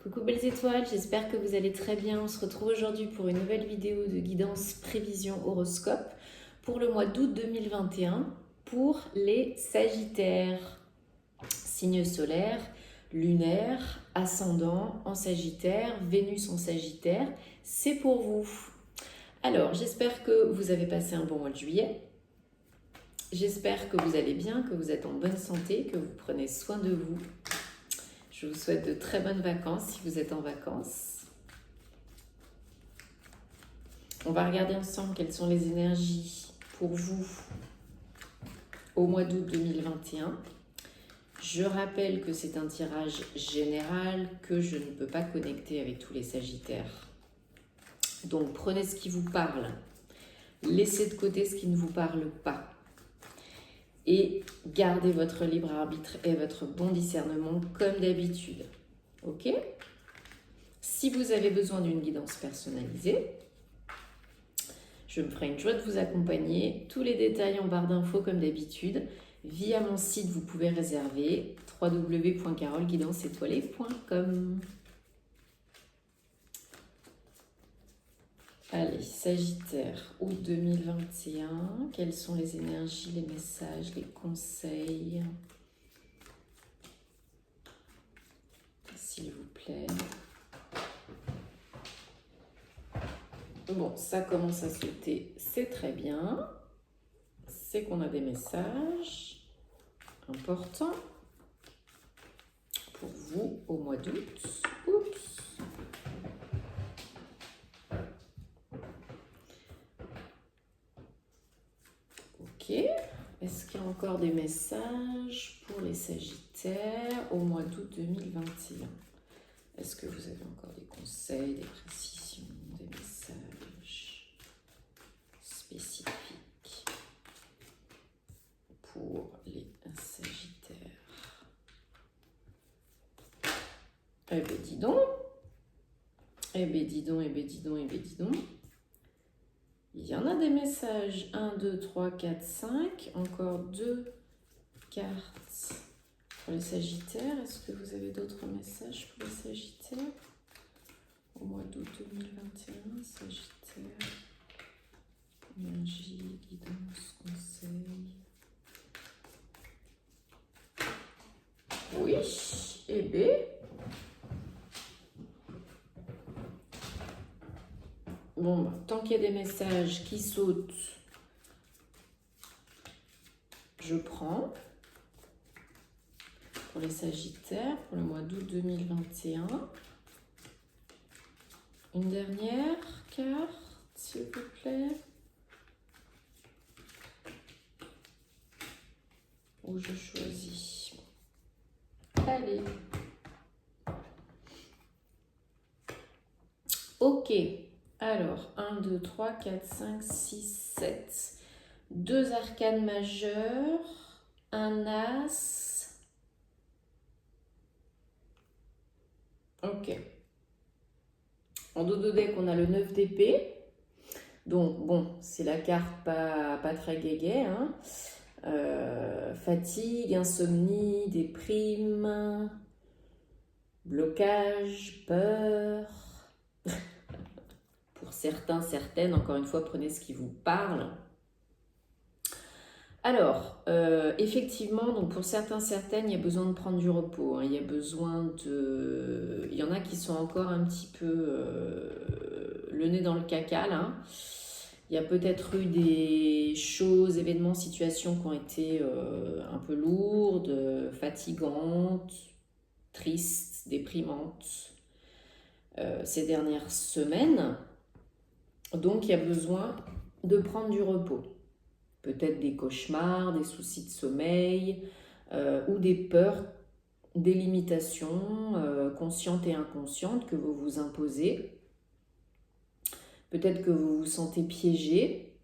Coucou belles étoiles, j'espère que vous allez très bien. On se retrouve aujourd'hui pour une nouvelle vidéo de guidance prévision horoscope pour le mois d'août 2021 pour les Sagittaires. Signe solaire, lunaire, ascendant en Sagittaire, Vénus en Sagittaire, c'est pour vous. Alors, j'espère que vous avez passé un bon mois de juillet. J'espère que vous allez bien, que vous êtes en bonne santé, que vous prenez soin de vous. Je vous souhaite de très bonnes vacances si vous êtes en vacances. On va regarder ensemble quelles sont les énergies pour vous au mois d'août 2021. Je rappelle que c'est un tirage général, que je ne peux pas connecter avec tous les Sagittaires. Donc prenez ce qui vous parle, laissez de côté ce qui ne vous parle pas. Et gardez votre libre arbitre et votre bon discernement comme d'habitude. Ok ? Si vous avez besoin d'une guidance personnalisée, je me ferai une joie de vous accompagner. Tous les détails en barre d'infos comme d'habitude. Via mon site, vous pouvez réserver www.caroleguidanceétoilée.com. Allez, Sagittaire, août 2021. Quelles sont les énergies, les messages, les conseils? S'il vous plaît. Bon, ça commence à sauter, c'est très bien. C'est qu'on a des messages importants pour vous au mois d'août. Oups. Ok. Est-ce qu'il y a encore des messages pour les Sagittaires au mois d'août 2021? Est-ce que vous avez encore des conseils, des précisions, des messages spécifiques pour les Sagittaires? Eh bien, dis donc. Eh bien, dis donc, eh bien, dis donc, eh bien, dis donc. Il y en a des messages. 1, 2, 3, 4, 5. Encore 2 cartes pour les Sagittaires. Est-ce que vous avez d'autres messages pour les Sagittaires au mois d'août 2021? Sagittaire. Énergie, guidance, conseil. Oui, eh bien. Bon, tant qu'il y a des messages qui sautent, je prends. Pour les Sagittaires, pour le mois d'août 2021. Une dernière carte, s'il vous plaît. Où je choisis. Allez. Ok. Alors, 1, 2, 3, 4, 5, 6, 7. 2 arcanes majeures. Un as. Ok. En dos de deck, on a le 9 d'épée. Donc, bon, c'est la carte pas très guéguet. Hein. Fatigue, insomnie, déprime, blocage, peur. Pour certains, certaines, encore une fois, prenez ce qui vous parle. Alors, effectivement, donc pour certains, certaines, il y a besoin de prendre du repos. Hein. Il y a besoin de... Il y en a qui sont encore un petit peu le nez dans le caca, là. Il y a peut-être eu des choses, événements, situations qui ont été un peu lourdes, fatigantes, tristes, déprimantes ces dernières semaines. Donc, il y a besoin de prendre du repos. Peut-être des cauchemars, des soucis de sommeil ou des peurs, des limitations conscientes et inconscientes que vous vous imposez. Peut-être que vous vous sentez piégé,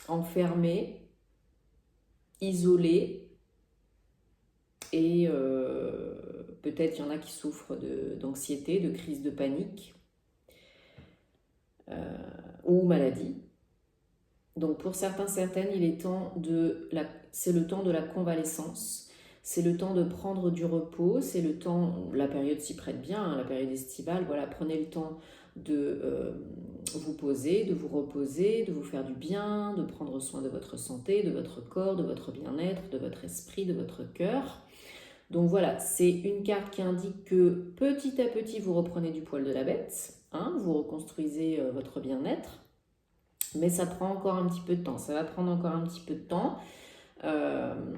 enfermé, isolé. Et peut-être il y en a qui souffrent d'anxiété, de crise de panique ou maladie. Donc pour certains, certaines, c'est le temps de la convalescence. c'est le temps de prendre du repos, c'est le temps, la période s'y prête bien, hein, la période estivale, voilà, prenez le temps de vous poser, de vous reposer, de vous faire du bien, de prendre soin de votre santé, de votre corps, de votre bien-être, de votre esprit, de votre cœur. Donc voilà, c'est une carte qui indique que petit à petit, vous reprenez du poil de la bête, hein, vous reconstruisez votre bien-être, mais ça prend encore un petit peu de temps, ça va prendre encore un petit peu de temps.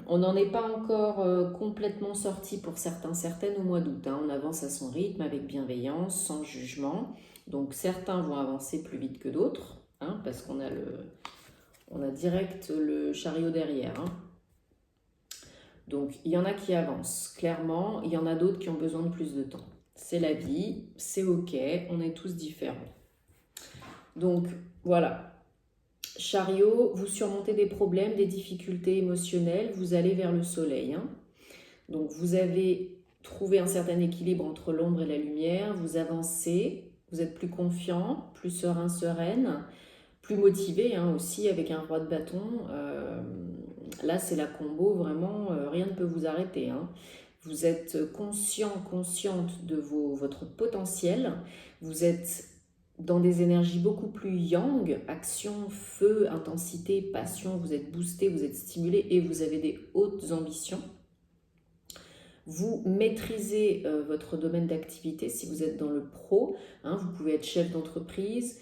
On n'en est pas encore complètement sorti pour certains, certaines au mois d'août, hein. On avance à son rythme, avec bienveillance, sans jugement. Donc certains vont avancer plus vite que d'autres, hein, parce qu'on a on a direct le chariot derrière, hein. Donc il y en a qui avancent, clairement, il y en a d'autres qui ont besoin de plus de temps. C'est la vie, c'est ok, on est tous différents. Donc voilà. Chariot, vous surmontez des problèmes, des difficultés émotionnelles, vous allez vers le soleil, hein. Donc vous avez trouvé un certain équilibre entre l'ombre et la lumière, vous avancez, vous êtes plus confiant, plus serein, sereine, plus motivé, hein, aussi, avec un roi de bâton. Là c'est la combo, vraiment, rien ne peut vous arrêter, hein. Vous êtes conscient, consciente de votre potentiel, vous êtes dans des énergies beaucoup plus yang, action, feu, intensité, passion, vous êtes boosté, vous êtes stimulé et vous avez des hautes ambitions. Vous maîtrisez votre domaine d'activité si vous êtes dans le pro, hein, vous pouvez être chef d'entreprise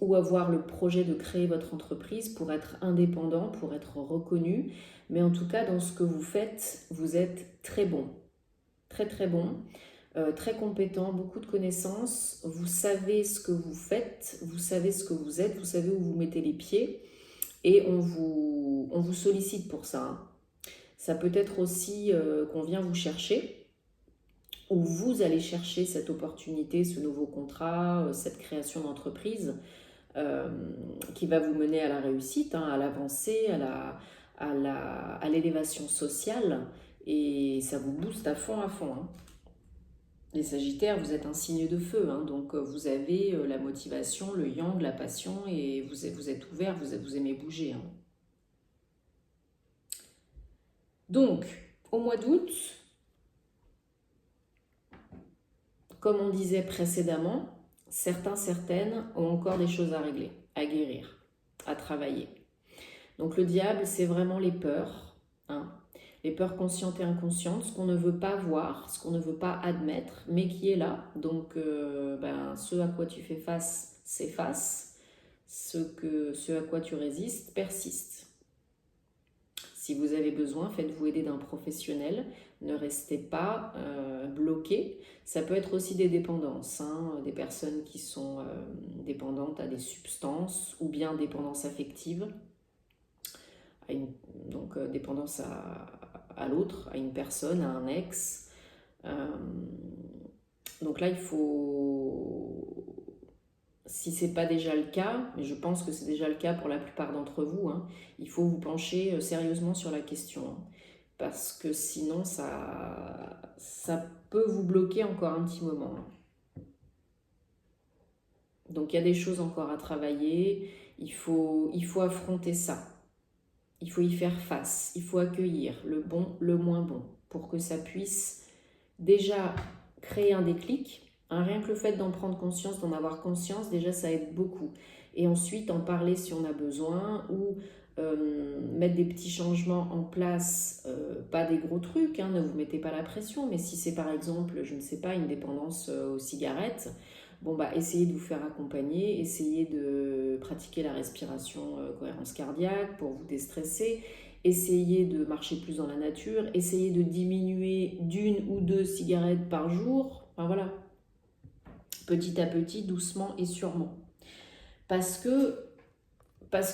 ou avoir le projet de créer votre entreprise pour être indépendant, pour être reconnu. Mais en tout cas, dans ce que vous faites, vous êtes très bon, très très bon. Très compétent, beaucoup de connaissances, vous savez ce que vous faites, vous savez ce que vous êtes, vous savez où vous mettez les pieds et on vous sollicite pour ça, hein. Ça peut être aussi qu'on vient vous chercher ou vous allez chercher cette opportunité, ce nouveau contrat, cette création d'entreprise qui va vous mener à la réussite, hein, à l'avancée, à l'élévation sociale et ça vous booste à fond, hein. Les Sagittaires, vous êtes un signe de feu, hein, donc vous avez la motivation, le yang, la passion, et vous êtes ouvert, vous aimez bouger, hein. Donc, au mois d'août, comme on disait précédemment, certains, certaines ont encore des choses à régler, à guérir, à travailler. Donc le diable, c'est vraiment les peurs, hein. Les peurs conscientes et inconscientes, ce qu'on ne veut pas voir, ce qu'on ne veut pas admettre, mais qui est là. Donc, ce à quoi tu fais face s'efface, ce à quoi tu résistes persiste. Si vous avez besoin, faites-vous aider d'un professionnel, ne restez pas bloqué. Ça peut être aussi des dépendances, hein, des personnes qui sont dépendantes à des substances ou bien dépendance affective. Donc dépendance à l'autre, à une personne, à un ex. Donc là, il faut, si ce n'est pas déjà le cas, mais je pense que c'est déjà le cas pour la plupart d'entre vous, hein, il faut vous pencher sérieusement sur la question, hein, parce que sinon, ça peut vous bloquer encore un petit moment, hein. Donc il y a des choses encore à travailler, il faut affronter ça. Il faut y faire face, il faut accueillir le bon, le moins bon, pour que ça puisse déjà créer un déclic. Hein, rien que le fait d'en prendre conscience, d'en avoir conscience, déjà ça aide beaucoup. Et ensuite en parler si on a besoin, ou mettre des petits changements en place, pas des gros trucs, hein, ne vous mettez pas la pression, mais si c'est par exemple, je ne sais pas, une dépendance aux cigarettes, bon essayez de vous faire accompagner, essayez de pratiquer la respiration, cohérence cardiaque pour vous déstresser, essayez de marcher plus dans la nature, essayez de diminuer d'1 ou 2 cigarettes par jour, enfin voilà, petit à petit, doucement et sûrement. Parce que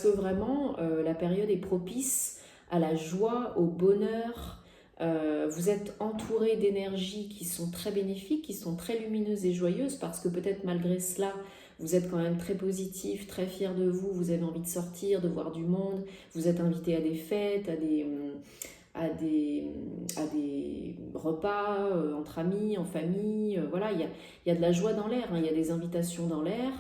vraiment, la période est propice à la joie, au bonheur. Vous êtes entouré d'énergies qui sont très bénéfiques, qui sont très lumineuses et joyeuses, parce que peut-être malgré cela, vous êtes quand même très positif, très fier de vous, vous avez envie de sortir, de voir du monde, vous êtes invité à des fêtes, à des repas entre amis, en famille, voilà, il y a de la joie dans l'air, hein, il y a des invitations dans l'air.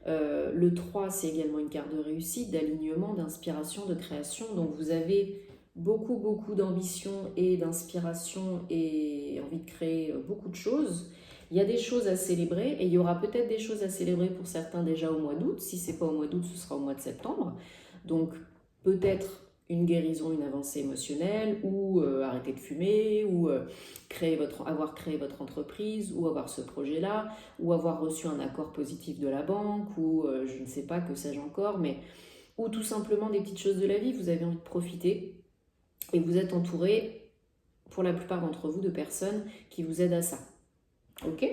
Le 3, c'est également une carte de réussite, d'alignement, d'inspiration, de création, donc vous avez beaucoup d'ambition et d'inspiration et envie de créer beaucoup de choses. Il y a des choses à célébrer et il y aura peut-être des choses à célébrer pour certains déjà au mois d'août. Si ce n'est pas au mois d'août, ce sera au mois de septembre. Donc peut-être une guérison, une avancée émotionnelle, ou arrêter de fumer, ou avoir créé votre entreprise, ou avoir ce projet-là, ou avoir reçu un accord positif de la banque, ou je ne sais pas, que sais-je encore, mais ou tout simplement des petites choses de la vie, vous avez envie de profiter, et vous êtes entouré, pour la plupart d'entre vous, de personnes qui vous aident à ça. Ok ?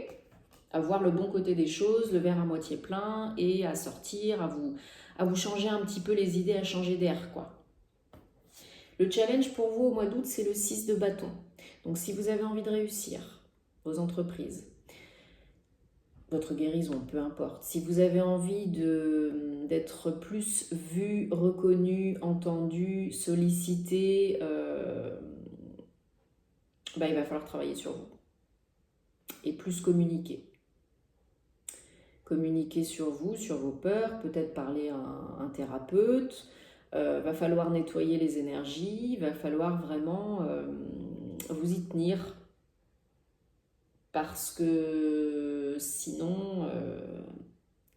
À voir le bon côté des choses, le verre à moitié plein, et à sortir, à vous changer un petit peu les idées, à changer d'air, quoi. Le challenge pour vous au mois d'août, c'est le 6 de bâton. Donc si vous avez envie de réussir vos entreprises, votre guérison, peu importe. Si vous avez envie d'être plus vu, reconnu, entendu, sollicité, il va falloir travailler sur vous. Et plus communiquer. Communiquer sur vous, sur vos peurs, peut-être parler à un thérapeute. Va falloir nettoyer les énergies, va falloir vraiment vous y tenir. Parce que sinon,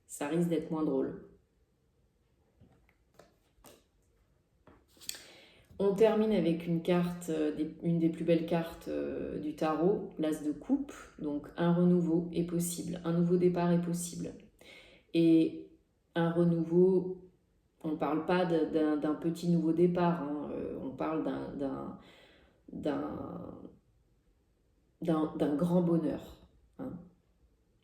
ça risque d'être moins drôle. On termine avec une carte, une des plus belles cartes du tarot, l'As de coupe. Donc un renouveau est possible, un nouveau départ est possible. Et un renouveau, on ne parle pas d'un petit nouveau départ, hein, on parle d'un grand bonheur. Hein.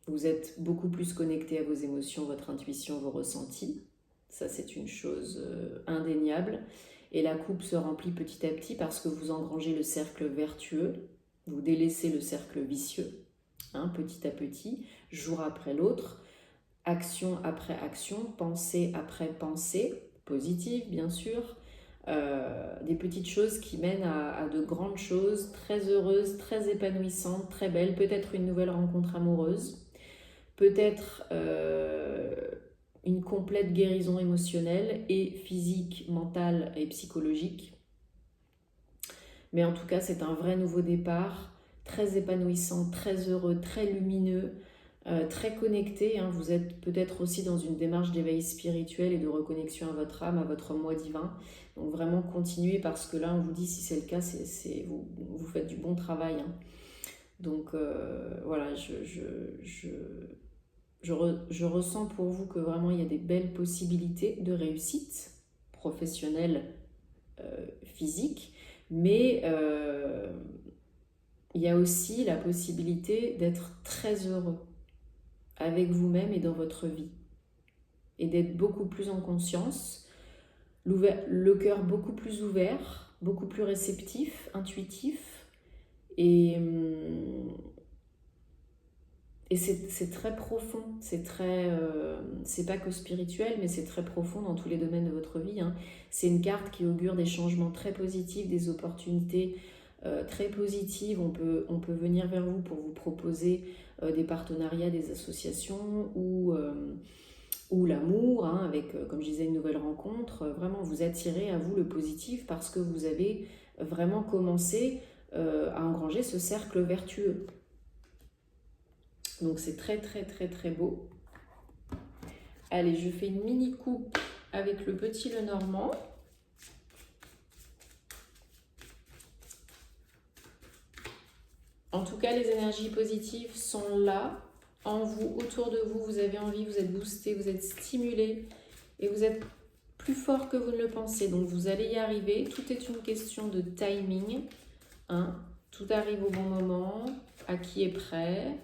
Vous êtes beaucoup plus connecté à vos émotions, votre intuition, vos ressentis. Ça, c'est une chose indéniable. Et la coupe se remplit petit à petit parce que vous engrangez le cercle vertueux, vous délaissez le cercle vicieux, hein, petit à petit, jour après l'autre, action après action, pensée après pensée, positive bien sûr, des petites choses qui mènent à de grandes choses, très heureuses, très épanouissantes, très belles, peut-être une nouvelle rencontre amoureuse, peut-être une complète guérison émotionnelle et physique, mentale et psychologique. Mais en tout cas, c'est un vrai nouveau départ, très épanouissant, très heureux, très lumineux, très connecté. Hein. Vous êtes peut-être aussi dans une démarche d'éveil spirituel et de reconnexion à votre âme, à votre moi divin. Donc vraiment continuez parce que là, on vous dit, si c'est le cas, vous faites du bon travail. Hein. Donc voilà, je ressens pour vous que vraiment il y a des belles possibilités de réussite professionnelle, physique, mais il y a aussi la possibilité d'être très heureux avec vous-même et dans votre vie et d'être beaucoup plus en conscience, le cœur beaucoup plus ouvert, beaucoup plus réceptif, intuitif et c'est très profond, c'est pas que spirituel, mais c'est très profond dans tous les domaines de votre vie. Hein. C'est une carte qui augure des changements très positifs, des opportunités très positives. On peut venir vers vous pour vous proposer des partenariats, des associations ou l'amour, hein, avec, comme je disais, une nouvelle rencontre. Vraiment, vous attirez à vous le positif parce que vous avez vraiment commencé à engranger ce cercle vertueux. Donc c'est très beau. Allez, je fais une mini coupe avec le petit Lenormand. En tout cas, les énergies positives sont là, en vous, autour de vous. Vous avez envie, vous êtes boosté, vous êtes stimulé et vous êtes plus fort que vous ne le pensez. Donc vous allez y arriver. Tout est une question de timing. Hein. Tout arrive au bon moment. À qui est prêt?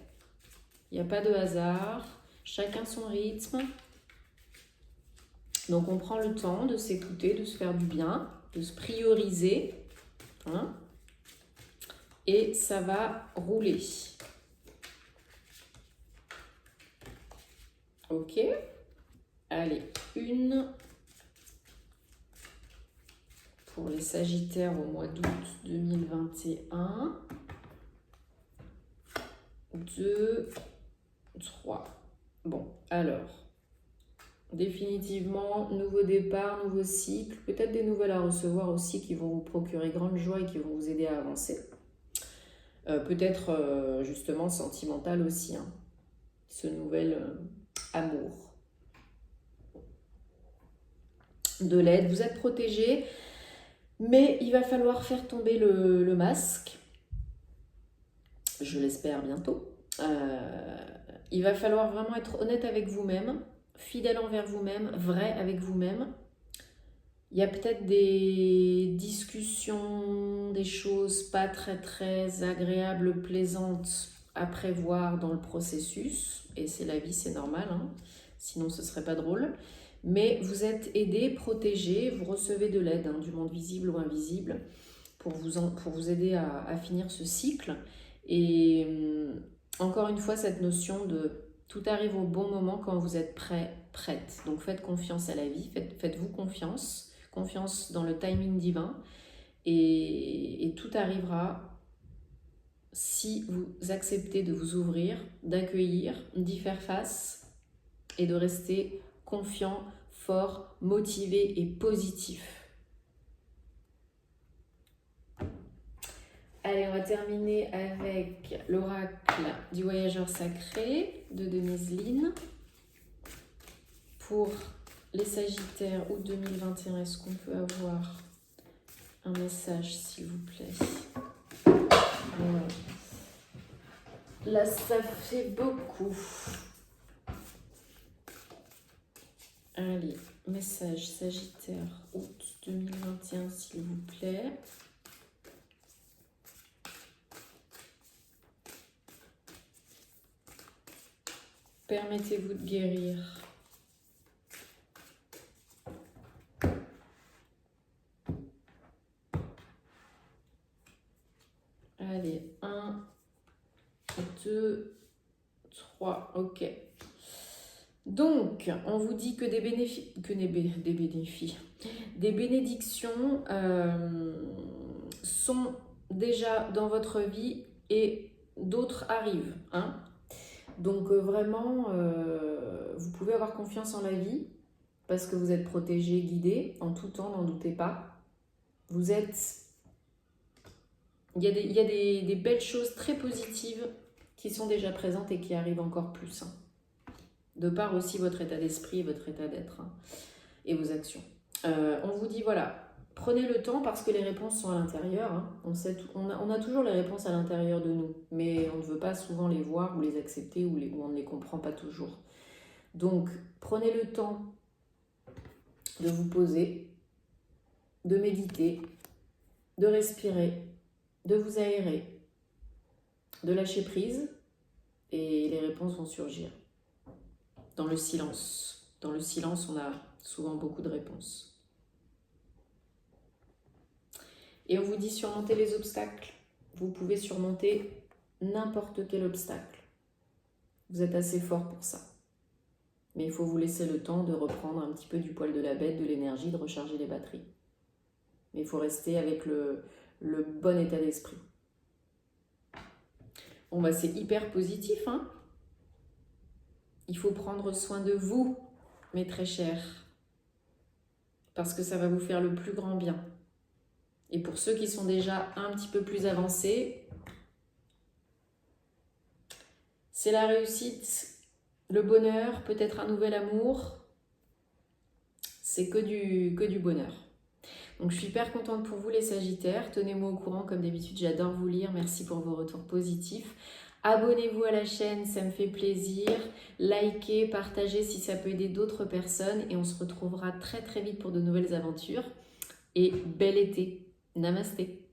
Il n'y a pas de hasard, chacun son rythme. Donc on prend le temps de s'écouter, de se faire du bien, de se prioriser. Hein, et ça va rouler. Ok. Allez, une pour les Sagittaires au mois d'août 2021. 2, 3. Bon, alors, Définitivement, nouveau départ, nouveau cycle, peut-être des nouvelles à recevoir aussi qui vont vous procurer grande joie et qui vont vous aider à avancer. Peut-être justement sentimental aussi, hein, ce nouvel amour. De l'aide, vous êtes protégé, mais il va falloir faire tomber le masque. Je l'espère bientôt. Il va falloir vraiment être honnête avec vous-même, fidèle envers vous-même, vrai avec vous-même. Il y a peut-être des discussions, des choses pas très agréables, plaisantes à prévoir dans le processus. Et c'est la vie, c'est normal, hein. Sinon ce serait pas drôle. Mais vous êtes aidé, protégé, vous recevez de l'aide, hein, du monde visible ou invisible pour vous aider à finir ce cycle. Et encore une fois, cette notion de tout arrive au bon moment quand vous êtes prêt, prête. Donc faites confiance à la vie, faites-vous confiance dans le timing divin et tout arrivera si vous acceptez de vous ouvrir, d'accueillir, d'y faire face et de rester confiant, fort, motivé et positif. Allez, on va terminer avec l'oracle du voyageur sacré de Denise Linn. Pour les Sagittaires, août 2021, est-ce qu'on peut avoir un message, s'il vous plaît? Là, ça fait beaucoup. Allez, message Sagittaire, août 2021, s'il vous plaît. Permettez-vous de guérir. Allez, 1, 2, 3, ok. Donc, on vous dit que des bénédictions sont déjà dans votre vie et d'autres arrivent, hein. Donc vraiment, vous pouvez avoir confiance en la vie parce que vous êtes protégé, guidé en tout temps, n'en doutez pas. Vous êtes... Il y a des belles choses très positives qui sont déjà présentes et qui arrivent encore plus, hein. De par aussi votre état d'esprit et votre état d'être, hein, et vos actions. On vous dit, voilà, prenez le temps parce que les réponses sont à l'intérieur, hein. On a toujours les réponses à l'intérieur de nous, mais on ne veut pas souvent les voir ou les accepter ou on ne les comprend pas toujours. Donc, prenez le temps de vous poser, de méditer, de respirer, de vous aérer, de lâcher prise et les réponses vont surgir. Dans le silence. Dans le silence, on a souvent beaucoup de réponses. Et on vous dit surmonter les obstacles. Vous pouvez surmonter n'importe quel obstacle. Vous êtes assez fort pour ça. Mais il faut vous laisser le temps de reprendre un petit peu du poil de la bête, de l'énergie, de recharger les batteries. Mais il faut rester avec le bon état d'esprit. Bon, bah, c'est hyper positif, hein. Il faut prendre soin de vous, mes très chers, parce que ça va vous faire le plus grand bien. Et pour ceux qui sont déjà un petit peu plus avancés, c'est la réussite, le bonheur, peut-être un nouvel amour. C'est que du bonheur. Donc je suis hyper contente pour vous les Sagittaires. Tenez-moi au courant comme d'habitude, j'adore vous lire. Merci pour vos retours positifs. Abonnez-vous à la chaîne, ça me fait plaisir. Likez, partagez si ça peut aider d'autres personnes. Et on se retrouvera très vite pour de nouvelles aventures. Et bel été. Namasté.